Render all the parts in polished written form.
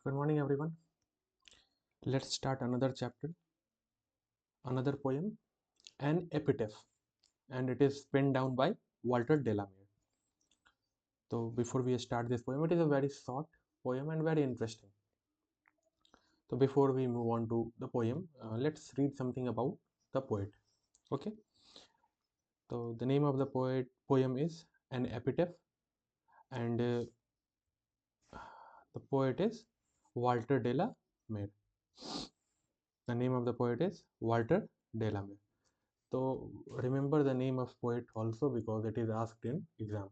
Good morning, everyone. Let's start another chapter, another poem, An Epitaph, and it is penned down by Walter Delamere. So, before we start this poem, it is a very short poem and very interesting. So, before we move on to the poem, let's read something about the poet. Okay. So, the name of the poem is An Epitaph, and the poet is Walter Delamere. The name of the poet is Walter Delamere. So remember the name of poet also because it is asked in exam.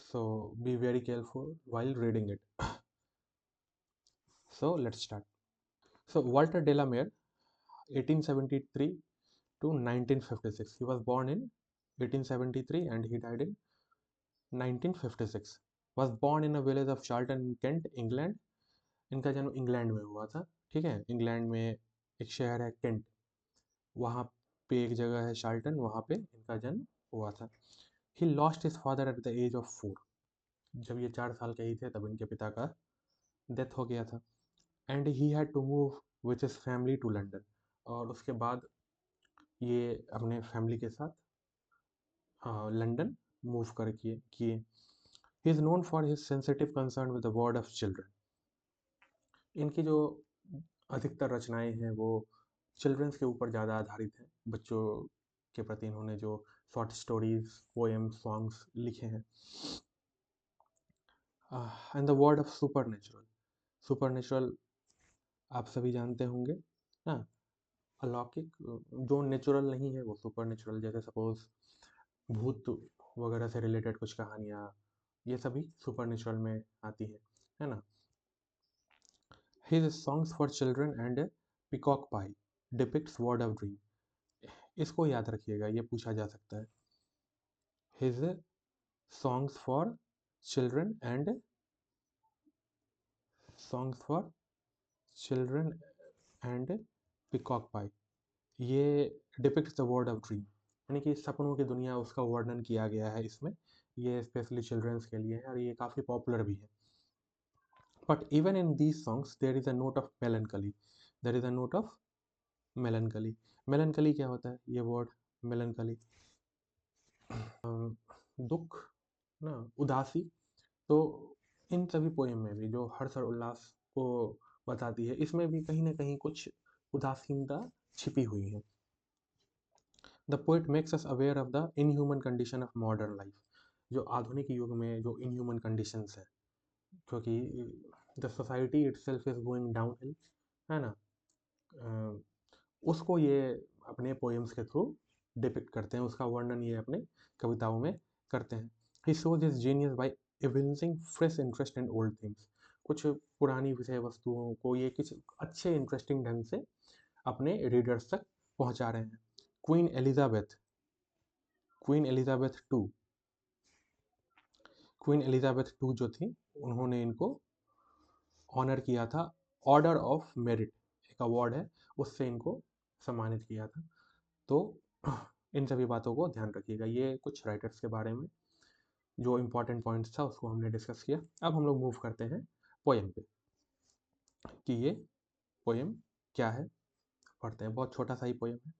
So be very careful while reading it. So let's start. So Walter Delamere, 1873 to 1956. He was born in 1873 and he died in 1956. Was born in a village of Charlton, Kent, England. इनका जन्म England में हुआ था. ठीक है, England में एक शहर है केंट, वहाँ पे एक जगह है शाल्टन, वहाँ पे इनका जन्म हुआ था. He lost his father at the age of 4. जब ये 4 साल के ही थे तब इनके पिता का डेथ हो गया था. And he had to move with his family to London. और उसके बाद ये अपने फैमिली के साथ लंदन मूव कर किए. He is known for his sensitive concern with the word of children. इनकी जो अधिकतर रचनाएं हैं वो चिल्ड्रंस के ऊपर ज़्यादा आधारित हैं. बच्चों के प्रति इन्होंने जो शॉर्ट स्टोरीज, पोएम, सॉन्ग्स लिखे हैं. And the word of super natural आप सभी जानते होंगे ना. अलौकिक जो नेचुरल नहीं है वो सुपर नेचुरल. जैसे सपोज भूत वगैरह से रिलेटेड कुछ कहानियाँ, ये सभी सुपर नेचुरल में आती है ना. His songs for children and peacock pie depicts world of dream. इसको याद रखिएगा, ये पूछा जा सकता है. His songs for children and peacock pie, ये depicts the world of dream, यानी कि सपनों की दुनिया, उसका वर्णन किया गया है इसमें. ये स्पेशली चिल्ड्रंस के लिए है और ये काफ़ी पॉपुलर भी है. But even in these songs there is a note of melancholy. Melancholy क्या होता है? ये वर्ड मेलनकली, दुख ना, उदासी. तो इन सभी पोएम में भी जो हर्ष और उल्लास को बताती है, इसमें भी कहीं ना कहीं कुछ उदासीनता छिपी हुई है. The poet makes us aware of the inhuman condition of modern life. जो आधुनिक युग में जो इनह्यूमन कंडीशंस है, क्योंकि the society itself is going downhill, है ना. उसको ये अपने पोएम्स के थ्रू डिपिक्ट करते हैं, उसका वर्णन ये अपने कविताओं में करते हैं. He shows his genius by evincing fresh interest in old things. कुछ पुरानी विषय वस्तुओं को ये कुछ अच्छे इंटरेस्टिंग ढंग से अपने रीडर्स तक पहुंचा रहे हैं. क्वीन एलिजाबेथ टू जो थी, उन्होंने इनको ऑनर किया था. ऑर्डर ऑफ मेरिट एक अवार्ड है, उससे इनको सम्मानित किया था. तो इन सभी बातों को ध्यान रखिएगा. ये कुछ राइटर्स के बारे में जो इम्पोर्टेंट पॉइंट्स था उसको हमने डिस्कस किया. अब हम लोग मूव करते हैं पोएम पे कि ये पोएम क्या है, पढ़ते हैं. बहुत छोटा सा ही पोएम है.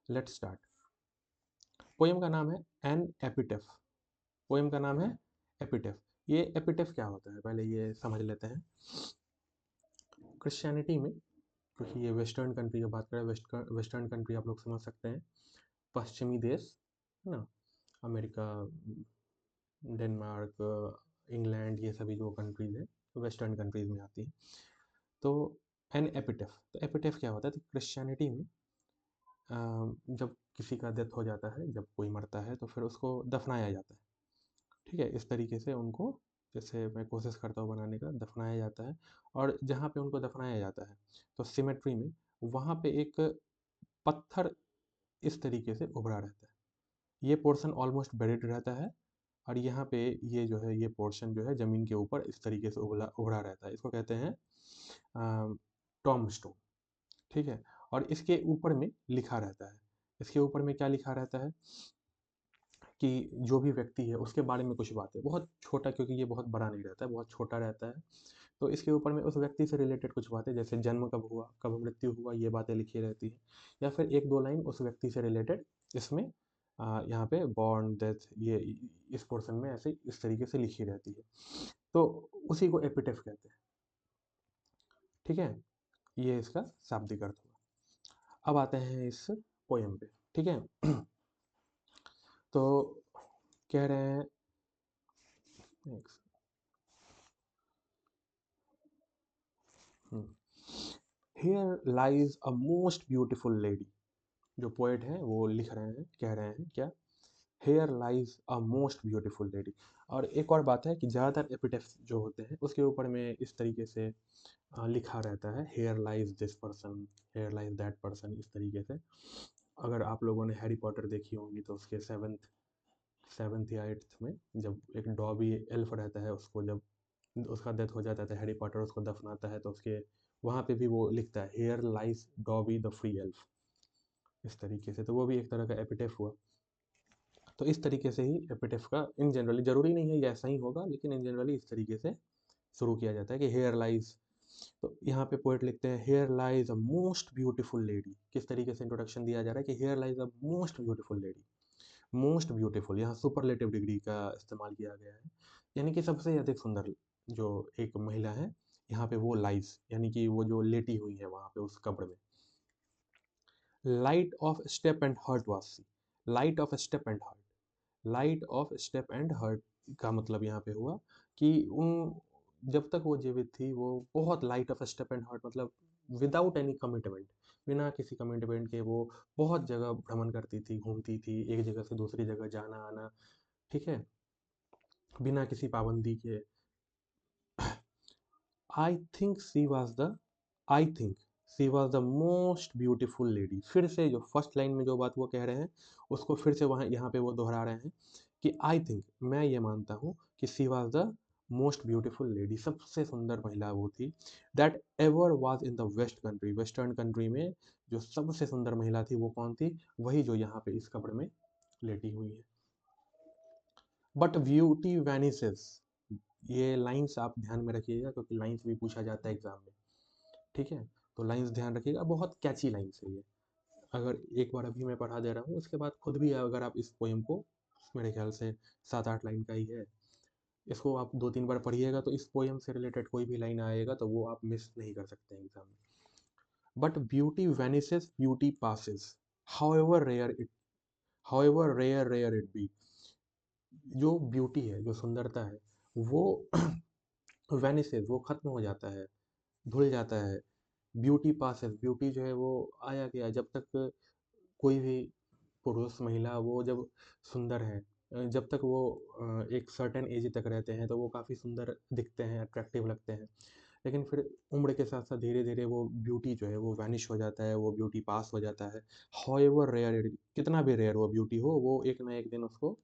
Let's start. पोएम का नाम है एन एपिटेफ. पोएम का नाम है एपिटेफ. ये एपिटेफ क्या होता है पहले ये समझ लेते हैं. क्रिश्चियनिटी में, क्योंकि ये वेस्टर्न कंट्री की बात करें, वेस्टर्न कंट्री आप लोग समझ सकते हैं, पश्चिमी देश है ना, अमेरिका, डेनमार्क, इंग्लैंड, ये सभी जो कंट्रीज हैं वेस्टर्न कंट्रीज में आती हैं. तो एन एपिटेफ, तो एपिटेफ क्या होता है? तो क्रिश्चियनिटी में जब किसी का डेथ हो जाता है, जब कोई मरता है तो फिर उसको दफनाया जाता है. ठीक है, इस तरीके से उनको, जैसे मैं कोशिश करता हूँ बनाने का, दफनाया जाता है. और जहाँ पे उनको दफनाया जाता है तो सिमेट्री में वहाँ पे एक पत्थर इस तरीके से उभरा रहता है. ये पोर्शन ऑलमोस्ट बेरिड रहता है और यहाँ पे ये जो है, ये पोर्शन जो है ज़मीन के ऊपर इस तरीके से उभरा रहता है. इसको कहते हैं टॉम स्टोन. ठीक है, और इसके ऊपर में लिखा रहता है. इसके ऊपर में क्या लिखा रहता है कि जो भी व्यक्ति है उसके बारे में कुछ बातें, बहुत छोटा, क्योंकि ये बहुत बड़ा नहीं रहता है, बहुत छोटा रहता है, तो इसके ऊपर में उस व्यक्ति से रिलेटेड कुछ बातें, जैसे जन्म कब हुआ, कब मृत्यु हुआ, ये बातें लिखी रहती हैं, या फिर एक दो लाइन उस व्यक्ति से रिलेटेड इसमें यहाँ पे बॉर्न, डेथ, ये इस पोर्शन में ऐसे इस तरीके से लिखी रहती है, तो उसी को एपिटेफ कहते हैं। ठीक है, ये इसका शाब्दिक अर्थ हुआ। अब आते हैं इस पोयम पे। ठीक है, तो कह रहे हैं here lies a most beautiful lady. जो पोएट है वो लिख रहे हैं, कह रहे हैं क्या, here lies a most beautiful lady. और एक और बात है कि ज़्यादातर एपिटेफ्स जो होते हैं उसके ऊपर में इस तरीके से लिखा रहता है, here lies this person, here lies that person, इस तरीके से। अगर आप लोगों ने हैरी पॉटर देखी होंगी तो उसके सेवन्थ या एट्थ में जब एक डॉबी एल्फ रहता है, उसको जब उसका डेथ हो जाता है, हैरी पॉटर उसको दफनाता है, तो उसके वहाँ पे भी वो लिखता है, here lies Dobby the free elf, इस तरीके से। तो वो भी एक तरह का एपिटेफ हुआ। तो इस तरीके से ही एपिटेफ का इन जनरली, जरूरी नहीं है ये ऐसा ही होगा, लेकिन इन जनरली इस तरीके से शुरू किया जाता है कि हेयर लाइज। तो यहाँ पे पोएट लिखते हैं, here lies a most beautiful lady. किस तरीके से इंट्रोडक्शन दिया जा रहा है कि here lies a most beautiful lady. Most beautiful, यहाँ सुपरलेटिव डिग्री का इस्तेमाल किया गया है, यानी कि सबसे अधिक सुंदर जो एक महिला है यहाँ पे वो लाइज, यानी कि वो जो लेटी हुई है वहाँ पे उस कब्र में। Light of step and heart was she. Light of step and heart, light of step and heart का मतलब यहाँ पे हुआ कि उन, जब तक वो जीवित थी वो बहुत light of step and heart, मतलब विदाउट एनी कमिटमेंट, बिना किसी कमिटमेंट के वो बहुत जगह भ्रमण करती थी, घूमती थी, एक जगह से दूसरी जगह जाना आना, ठीक है, बिना किसी पाबंदी के। I think she was the I think she was the most beautiful lady. फिर से जो फर्स्ट लाइन में जो बात वो कह रहे हैं उसको फिर से वहाँ यहाँ पे वो दोहरा रहे हैं कि आई थिंक, मैं ये मानता हूँ कि she was the most beautiful lady, सबसे सुंदर महिला वो थी, that ever was in the west country. Western country में जो सबसे सुंदर महिला थी वो कौन थी, वही जो यहाँ पे इस कब्र में लेटी हुई है। बट ब्यूटी वैनिसेस, ये लाइंस आप ध्यान में रखिएगा क्योंकि लाइंस भी पूछा जाता है एग्जाम में। ठीक है, तो लाइंस ध्यान रखिएगा, बहुत कैची लाइंस है ये। अगर एक बार अभी मैं पढ़ा दे रहा हूँ, उसके बाद खुद भी अगर आप इस पोएम को, मेरे ख्याल से 7-8 लाइन का ही है, इसको आप 2-3 बार पढ़िएगा तो इस पोएम से रिलेटेड कोई भी लाइन आएगा तो वो आप मिस नहीं कर सकते हैं एग्जाम में। But beauty vanishes, beauty passes, however rare it, however rare it be. जो ब्यूटी है, जो सुंदरता है, वो वैनिसेस, वो खत्म हो जाता है, धुल जाता है। ब्यूटी पासेस, ब्यूटी जो है वो आया गया, जब तक कोई भी पुरुष महिला वो जब सुंदर है, जब तक वो एक सर्टेन एज तक रहते हैं तो वो काफ़ी सुंदर दिखते हैं, अट्रैक्टिव लगते हैं, लेकिन फिर उम्र के साथ साथ धीरे धीरे वो ब्यूटी जो है वो वैनिश हो जाता है, वो ब्यूटी पास हो जाता है। हाउएवर रेयर, कितना भी रेयर वो ब्यूटी हो, वो एक ना एक दिन उसको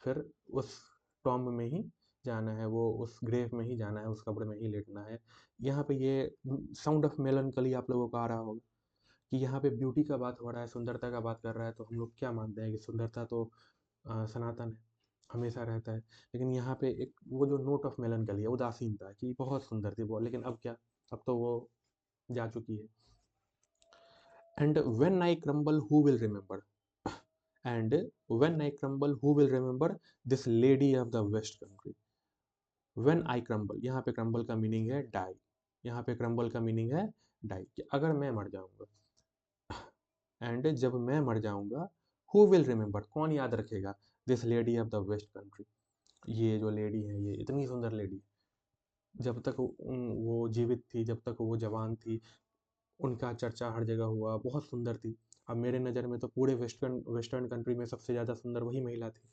फिर उस टॉम्ब में ही जाना है, वो उस ग्रेव में ही जाना है, उस कब्र में ही लेटना है। यहाँ पे ये साउंड ऑफ मेलनकली आप लोगों को आ रहा होगा कि यहाँ पे ब्यूटी का बात हो रहा है, सुंदरता का बात कर रहा है, तो हम लोग क्या मानते हैं कि सुंदरता तो सनातन है, हमेशा रहता है। लेकिन यहाँ पे एक वो जो नोट ऑफ मेलनकली है, उदासीनता, कि बहुत सुंदर थी वो, लेकिन अब क्या, अब तो वो जा चुकी है। And when I crumble who will remember, and when I crumble who will remember this lady of the west country. When I crumble, यहाँ पे क्रम्बल का मीनिंग है डाई, यहाँ पे क्रम्बल का मीनिंग है डाई, कि अगर मैं मर जाऊंगा, एंड जब मैं मर जाऊंगा, हु विल रिमेंबर, कौन याद रखेगा, this lady of the west country, ये जो लेडी है, ये इतनी सुंदर लेडी, जब तक वो जीवित थी, जब तक वो जवान थी, उनका चर्चा हर जगह हुआ, बहुत सुंदर थी। अब मेरे नज़र में तो पूरे वेस्टर्न वेस्टर्न कंट्री में सबसे ज़्यादा सुंदर वही महिला थी,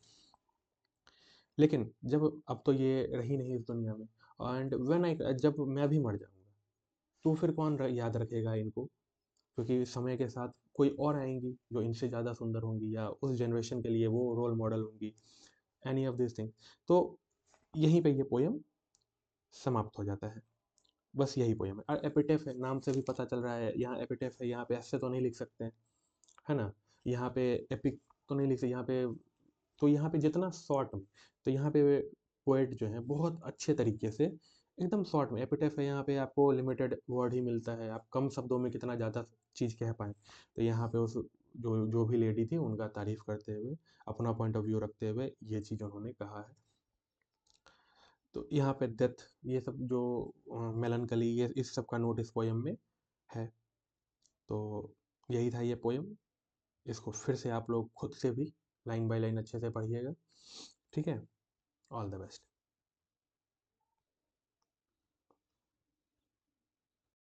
लेकिन जब अब तो ये रही नहीं इस दुनिया में, एंड व्हेन आई, जब मैं भी मर जाऊंगा तो फिर कौन याद रखेगा इनको, क्योंकि समय के साथ कोई और आएंगी जो इनसे ज़्यादा सुंदर होंगी, या उस जनरेशन के लिए वो रोल मॉडल होंगी, एनी ऑफ दिस थिंग। तो यहीं पे ये पोयम समाप्त हो जाता है, बस यही पोयम है। और एपिटेफ है, नाम से भी पता चल रहा है, यहाँ एपिटेफ है, यहाँ पे ऐसे तो नहीं लिख सकते हैं, है ना, यहाँ पे एपिक तो नहीं लिख सकते, यहाँ पे तो यहाँ पे जितना शॉर्ट में, तो यहाँ पे पोएट जो है बहुत अच्छे तरीके से एकदम शॉर्ट में, एपिटैफ है यहाँ पे आपको लिमिटेड वर्ड ही मिलता है, आप कम शब्दों में कितना ज़्यादा चीज़ कह पाएँ। तो यहाँ पे उस जो जो भी लेडी थी उनका तारीफ़ करते हुए, अपना पॉइंट ऑफ व्यू रखते हुए ये चीज़ उन्होंने कहा है। तो यहाँ पे डेथ, ये सब जो मेलनकली, ये इस सब का नोट इस पोएम में है। तो यही था ये पोएम। इसको फिर से आप लोग खुद से भी लाइन बाय लाइन अच्छे से पढ़िएगा। ठीक है? All the best.